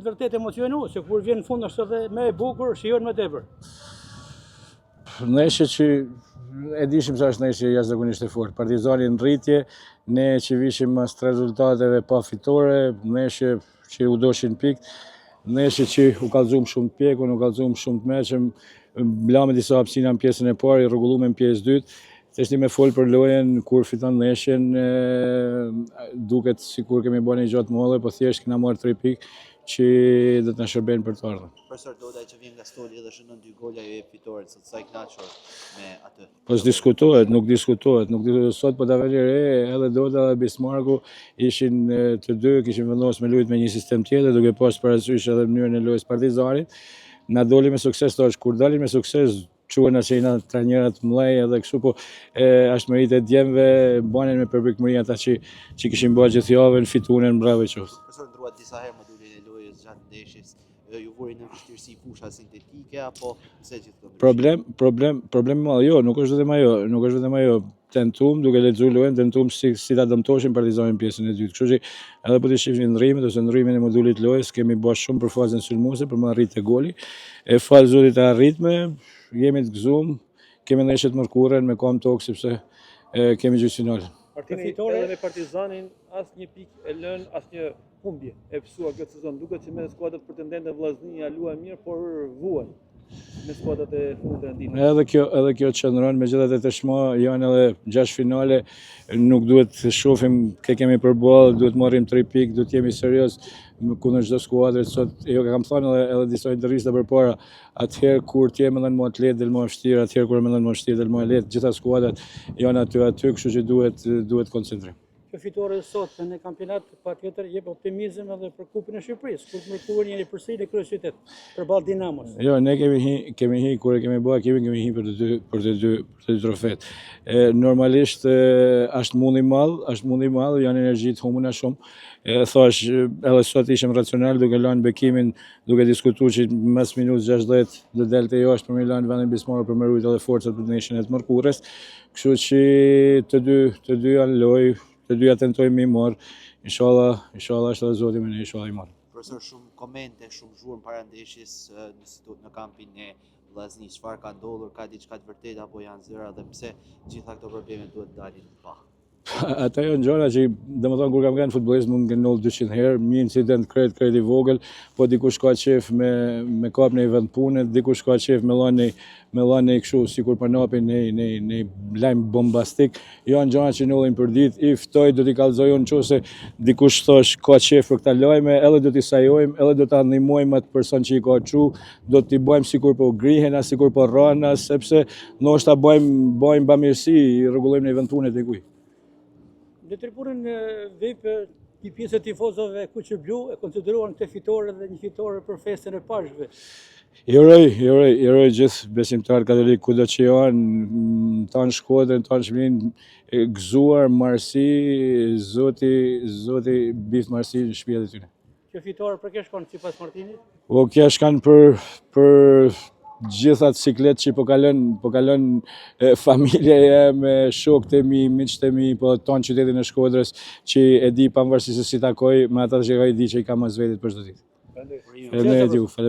Vërtet emocionu, se kur vjen në fund është edhe më e bukur, shijon më tepër. Neshje që e dishim se është neshje jashtëzakonisht e fortë. Partizani në rritje, ne që vishim mas të rezultateve pa fitore, neshje që u doshin pikë, neshje që u kallëzum shumë të pjekun, u kallëzum shumë të meqëm, blame disa hapësina në pjesën e parë, i rregullume në pjesë dytë. Thjesht me fol për lojën kur fiton neshjen, duket sikur kemi bërë një gjatë molle, po thjesht kena marrë 3 pikë që do të na shërbejnë për të ardhmen. Profesor Dodaj që vjen nga Stoli dhe shënon 2 gola ju jep fitoren, sot sa i kënaqur me atë. Po s'diskutohet, nuk diskutohet. Sot po ta vëni re, edhe Doda dhe Bismarku ishin të dy, kishin vendosur me lujt me një sistem tjetër, duke pasur parasysh edhe mënyrën e lojës Partizanit. Na doli me sukses tash, kur dalin me sukses quhen as jena trajnerët mëdhej edhe kështu, po është meritë e djemve, banen me përpikmëri ata që kishin bërë gjithë javën, fitunen, bravo qoftë. Profesor ndruat disa herë modulin e lojës gjatë ndeshjes, ju vuri në vështirësi fusha sintetike apo pse gjithë këto? Problem madh, jo, nuk është vetëm ajo, tentum duke lexuar lojën, tentum si ta dëmtoshin Partizanin pjesën e dytë. Kështu që edhe po të shihni ndrrimin ose ndrrimin e modulit lojës, kemi bërë shumë për fazën sulmuese për më arrit te goli. E fal zotit e arritme, jemi të gëzuar, kemi ndeshje të mërkurën me kam tokë sepse kemi gjysmë finalen. Partimi edhe me Partizanin asnjë pikë e lën, asnjë humbje e pësuar këtë sezon. Duket se me skuadrat pretendente vllaznia luajnë mirë, por vuajnë me skuadrat e fundit të rendimit. Edhe kjo qëndron, megjithatë tashmë janë edhe 6 finale, nuk duhet të shohim kë kemi përballë, duhet marrim 3 pikë, duhet jemi serioz kundër çdo skuadre. Sot jo kam thënë edhe disa intervista përpara, atëherë kur ti mendon më të lehtë del më vështirë, atëherë kur mendon më vështirë del më lehtë, gjitha skuadrat janë aty, kështu që duhet koncentrim. Kjo fitore sot në kampionat patjetër jep optimizëm edhe për Kupën e Shqipërisë, kur mërkurën jeni përsëri në kryeqytet përballë Dinamos. Jo, ne kemi hi kur e kemi bërë, kemi hi për të dy trofet. Normalisht është mundi i madh, janë energji të humuna shumë. Thash edhe sot ishim racional duke lënë bekimin, duke diskutuar që mes minutës 60 do delte jashtë për Milan vendin Bismarck për me ruajtur edhe forcat për ndeshjen e mërkurës. Kështu që të dy janë lojë, të dyja tentojmë mi marr. Inshallah është edhe Zoti me ne, inshallah i marr. Profesor, shumë komente, shumë zhurmë para ndeshjes në kampin e vllaznisë. Çfarë ka ndodhur, ka diçka të vërtetë apo janë zëra dhe pse gjitha këto probleme duhet dalin pa? Ata janë gjëra që, domethënë kur kam qenë futbollist mund të ngënol 200 herë, një incident krejt i vogël, po dikush ka qef me kap në vend pune, dikush ka qef me lanë kështu sikur po napin në lajm bombastik. Janë gjëra që ndodhin për ditë, i ftoj do t'i kallëzoj unë nëse dikush thosh ka qef për këta lajme, edhe do t'i sajojmë, edhe do ta ndihmojmë atë person që i ka çu, do t'i bëjmë sikur po grihen as sikur po rrana, sepse ndoshta bëjmë bamirësi, i rregullojmë në vend pune tek uj. Në tribunën VIP, një pjesë e tifozëve kuqëblu e konsideruan këtë fitore dhe një fitore për festën e pashkëve. I uroj gjithë besimtarët katolik kudo që janë, tanë Shkodrën, tanë Shmërinë, gëzuar, marsi, Zoti bift marsi në shtëpitë e tyre. Kjo fitore për kë shkon sipas Martinit? O kjo shkan për gjithat siklet që po kalon familja jeme, shokët e mi, miqtë e mi, po tonë qytetin e Shkodrës që e di pavarësisht se si takoj, me ata që i di që i kam as vetit për çdo ditë. Faleminderit. Faleminderit.